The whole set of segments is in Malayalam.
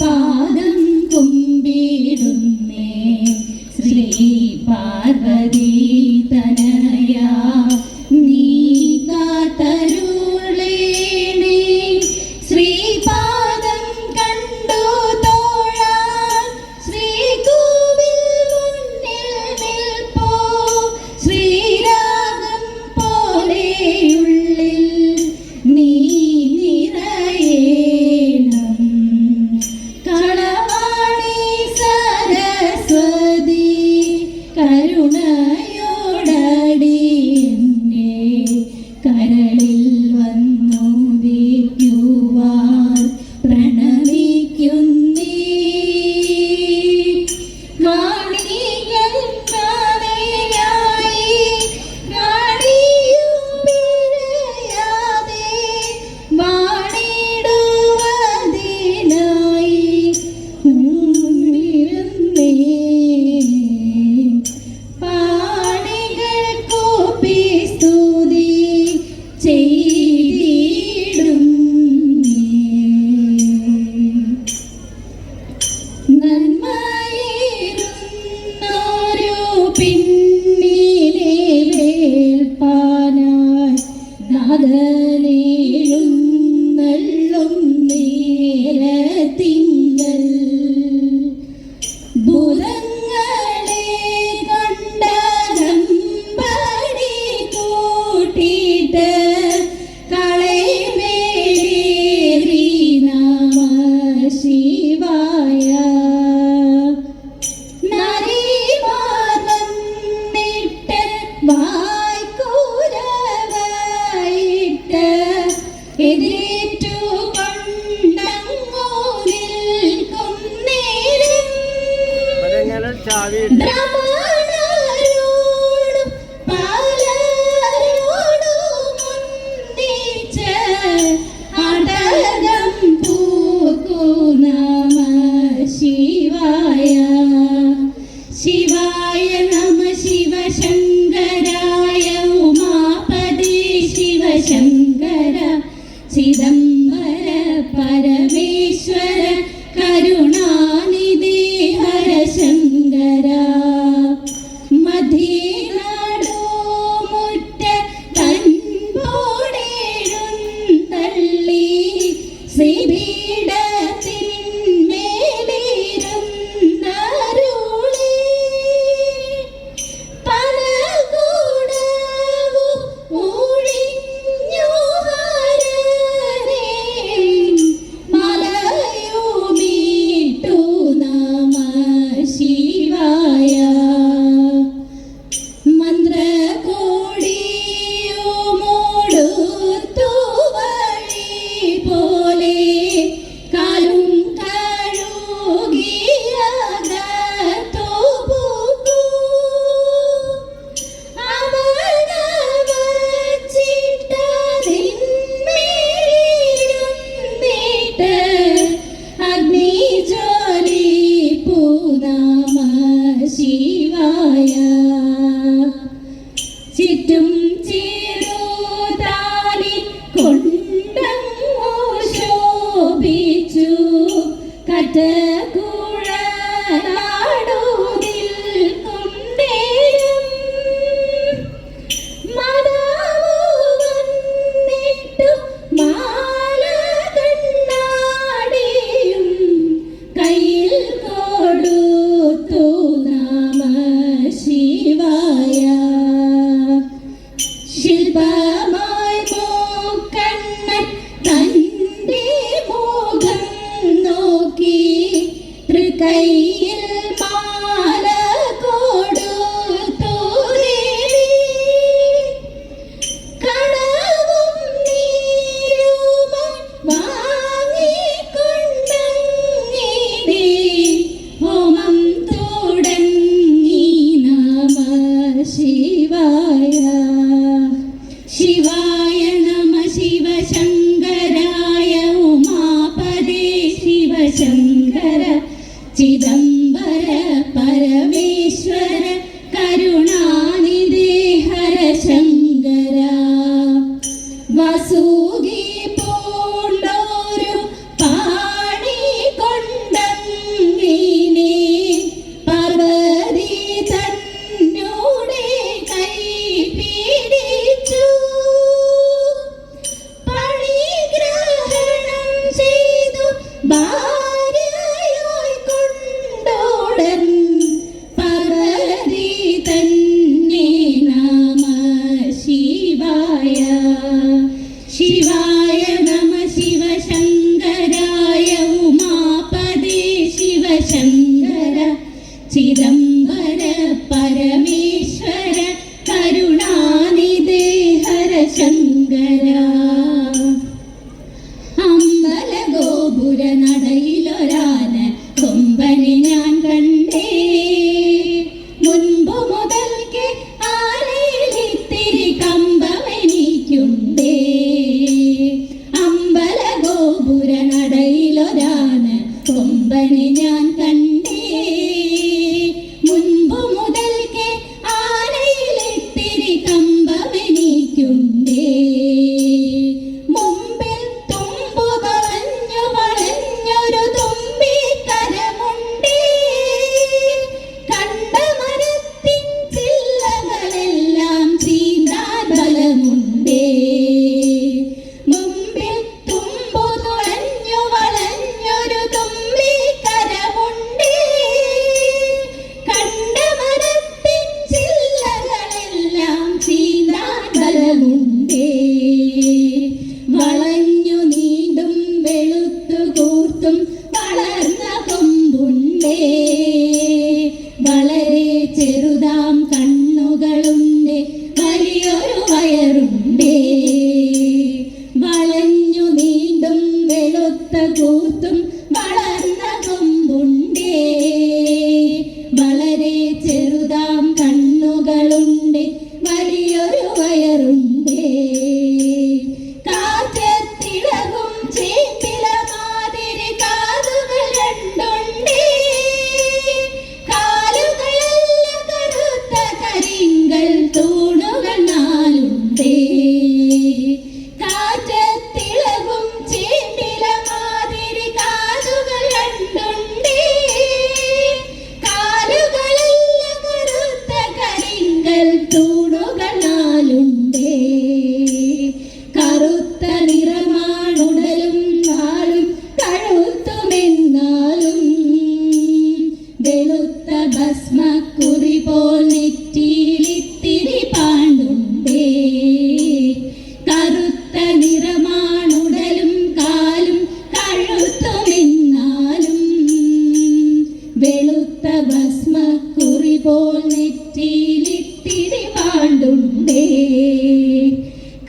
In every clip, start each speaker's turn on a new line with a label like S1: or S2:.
S1: പാദം കുമ്പിടുന്നേ ശ്രീ പാർവതി തനയ നീ കാത്തരുളേണേ ശ്രീപാദം കണ്ടു തോഴാൻ ശ്രീകോവിൽ മുന്നിൽ നിൽപ്പോ ശ്രീരാഗം പോലെയുള്ളിൽ നീ നിറയേണം കളവാണി സരസ്വതി കരുണയോടടി എന്നെ കരളിൽ വന്നു വിക്കുവാൻ പ്രണമിക്കുന്നീ കാണികൾ കാണിയായി കാണിയും പിഴയാതെ വാണിടുവതിനായി ഇരുന്നേ പാണികൾ കൂപ്പി സ്തുതി ചെയ്തിടും നന്മയിരുന്നൊരു പിന്നിലെ വേൽപ്പാനായി നാദനേഴുന്നള്ളും നേരത്തിങ്കൽ ഭൂതങ്ങളെ കൊണ്ടകമ്പടി കൂട്ടിയിട്ട് കളയമേറി നമ ശിവായ നരിമാർവം നിട്ട് വായ്ക്കുരവായിട്ട് എതിരേറ്റു കൊണ്ടങ്ങോ നിൽക്കും നേരം ബ്രാഹ്മണരോടും പാലരോടും ഒന്നിച്ച് അടകം പൂക്കൂ നമ ശിവായ ശിവായ നമ ശിവശങ്കരായ ഉമാപതി ശിവശങ്കര ചിദംബര പരമേശ്വര കരുണാനിധി ഹരശങ്കര മധീനാടോ മുറ്റ തൻപോടേഴുന്തള്ളി ശ്രീപീഠത്തിന്മേലിരുന്നരുളി പലകൂടവും ഊഴിഞ്ഞു ഹരനേ മലയുമീട്ടു നമ ശിവായ മന്ത്രകോടിയുമോടുത്തു വഴി പോലെ കാലും കഴുകിയകത്തു പൂക്കൂ അമരവച്ചിട്ടതിന്മേലിരുന്നിട്ട് അഗ്നിജ്വാലിപ്പൂ നമ ശിവായ ചുറ്റും ചേരുതാലി കൊണ്ടങ്ങോ ശോഭിച്ചു കറ്റകുഴലാടു നിൽക്കും നേരം മാതാവു വന്നിട്ടു മാല കണ്ണാടിയും കയ്യിൽ കൊടുത്തു നമ ശിവായ ചെറുതാം കണ്ണുകളുണ്ട്, വലിയൊരു വയറുണ്ട്. കാറ്റത്തിളകും ചേപ്പില മാതിരി കാതുകൾ രണ്ടുണ്ട്. കാലുകളെല്ലാം കറുത്ത കരിങ്കൽ തൂണുകൾ നാലുണ്ട്. കാറ്റത്തിളകും ചേപ്പില മാതിരി കാതുകൾ രണ്ടുണ്ട്. കാലുകളെല്ലാം കറുത്ത കരിങ്കൽ തൂണുകൾ നാലുണ്ട്. കറുത്ത നിറമാണുടലും നാളും കഴുത്തുമെന്നാലും വെളുത്ത ഭസ്മക്കുറി പോൽ നെറ്റിയിലിത്തിരി പാണ്ടുണ്ടേ. കറുത്ത നിറമാണുടലും കാലും കഴുത്തുമെന്നാലും വെളുത്ത ഭസ്മക്കുറി പോൽ നെറ്റിയിലിത്തിരി പാണ്ടുണ്ടേ.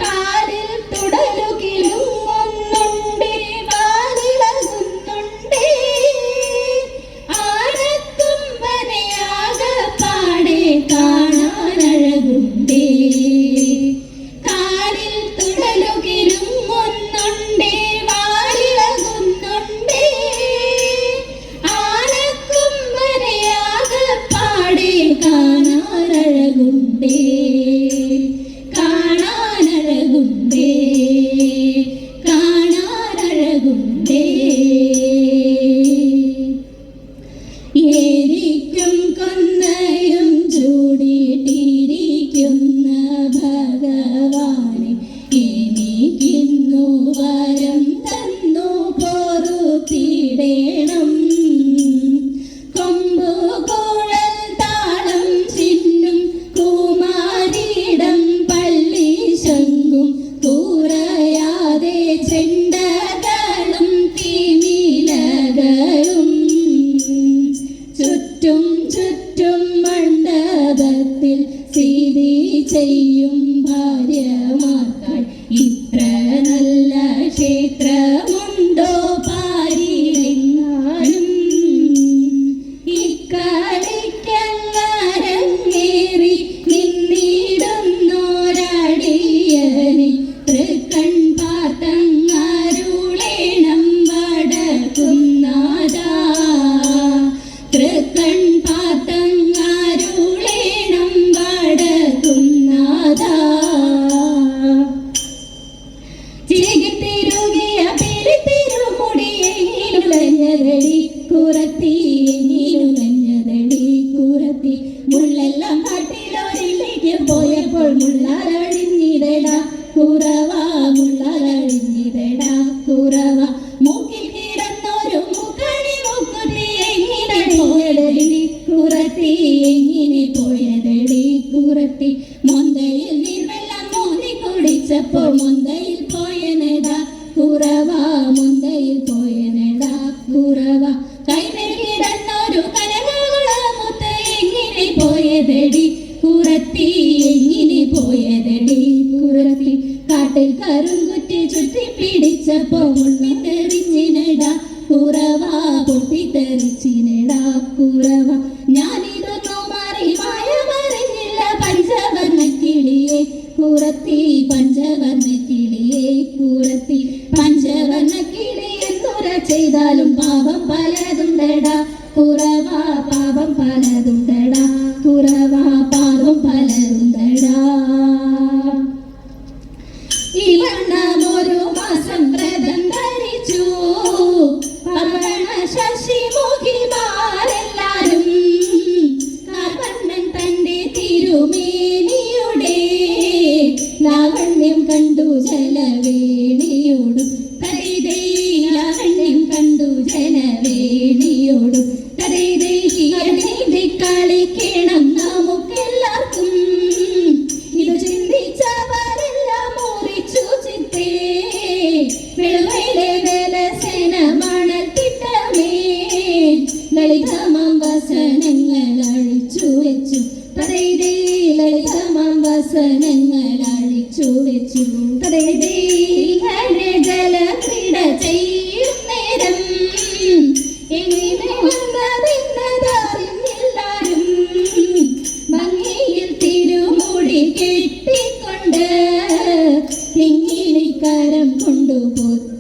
S1: കാലിൽ തുടലുകിലുങ്ങുന്നുണ്ട്, വാലിളകുന്നുണ്ട്. ആനത്തുമ്പനെ ആകപ്പാടെ കാണാനഴകുണ്ട്. കാലിൽ തുടലുകിലുങ്ങുന്നുണ്ട്, വാലിളകുന്നുണ്ട്. ആനത്തുമ്പനെ ആകപ്പാടെ കാണാനഴകുണ്ട്. കാണാനഴകുണ്ടേ, കാണാനഴകുണ്ടേ. ഏരിക്കും കൊന്നയും ചൂടിയിട്ടിരിക്കുന്ന ഭഗവാനെ എനിക്കിന്നു വരം തന്നു പൊറുത്തിടേണം. കൊമ്പുകുഴൽ താളം ചിന്നും കുമാരിടം പള്ളി ശങ്കും കൂറയാതെ ചെണ്ടകളും തിമിലകളും ചുറ്റും ചുറ്റും മണ്ഡപത്തിൽ സ്ഥിതി ചെയ്യും ഭാര്യമാർക്കായി ഇത്ര നല്ല ക്ഷേത്രമുണ്ടോ പാരിലെങ്ങാനും. ഇക്കളിക്കങ്ങരങ്ങേറി നിന്നിടുന്നോരടിയനെ തൃക്കൺ പാത്തങ്ങരുളേണം വടക്കുന്നാഥാ. തൃക്കൺ പാത്തങ്ങരുളേണം വടക്കുന്നാഥാ. ചികിത്തിരുകിയ പിരിത്തിരുമുടിയെങ്കിലുലഞ്ഞതടി കുറത്തി, എങ്കിലുലഞ്ഞതടി കുറത്തി. മുള്ളെല്ലാം കാട്ടിലൊരിലേക്ക് പോയപ്പോൾ മുള്ളാലഴിഞ്ഞിതടാ കുറവ, മുള്ളാലഴിഞ്ഞിതടാ കുറവ. മൂക്കിൽ കിടന്നൊരു മുക്കണി മൂക്കുത്തി, എങ്ങനെ പോയതടി കുറത്തി, എങ്ങനെ പോയതടി കുറത്തി. മൊന്തയിൽ നീർവെള്ളം മോന്തി കുടിച്ചപ്പോൾ മൊന്തയിൽ പോയനടാ കുറവ, മൊന്തയിൽ പോയനടാ കുറവ. കൈമേൽ കിടന്നൊരു കനകമുത്ത്, എങ്ങനെ പോയതടി കുറത്തി, എങ്ങനെ പോയതടി കുറത്തി. കാട്ടിൽ കരുങ്കുറ്റി ചുറ്റി പിടിച്ചപ്പോ പൊട്ടിത്തെറിച്ചിനടാ കുറവ, പൊട്ടിത്തെറിച്ചിനടാ കുറവ. ഞാനിതൊന്നും മാറി മായ മറിഞ്ഞില്ല പഞ്ചവർണ്ണ കിളിയെ കുറത്തി, പഞ്ചവർണ്ണ കിളിയെ കുറത്തി. പഞ്ചവർണ്ണ കിളി എന്നുര ചെയ്താലും പാപം പലതുണ്ടടാ കുറവ, പാപം പലതുണ്ടടാ കുറവ, പാപം പലതുണ്ടടാ. ഈ വണ്ണമൊരു മാസം വ്രതം ധരിച്ചു പർവണ ശശിമുഖിമാരെല്ലാരും. കാർവർണ്ണൻ തന്റെ തിരുമേനിയുടെ ലാവണ്യം കണ്ടു ജലവേണിയോടും കരൈതേ. ലാവണ്യം കണ്ടു ജലവേണിയോടും കരൈതേ. കളിക്കണം നമുക്കെല്ലാവർക്കും, ഇത് ചിന്തിച്ചവരെല്ലാം മുറിച്ചു ചിത്തേ. വെളുവയിലെ വേലസേന മണത്തിട്ടമേ ലളിതമാം വസനങ്ങൾ അഴിച്ചു വെച്ചു തടൈതേ. ലളിതമാം വസനങ്ങൾ അഴിച്ചു വെച്ചു തടൈതേ. ജലക്രീഡ ചെയ്യും നേരം എങ്ങനെ വന്നതെന്നതറിഞ്ഞില്ലാരും. പുത്തൻ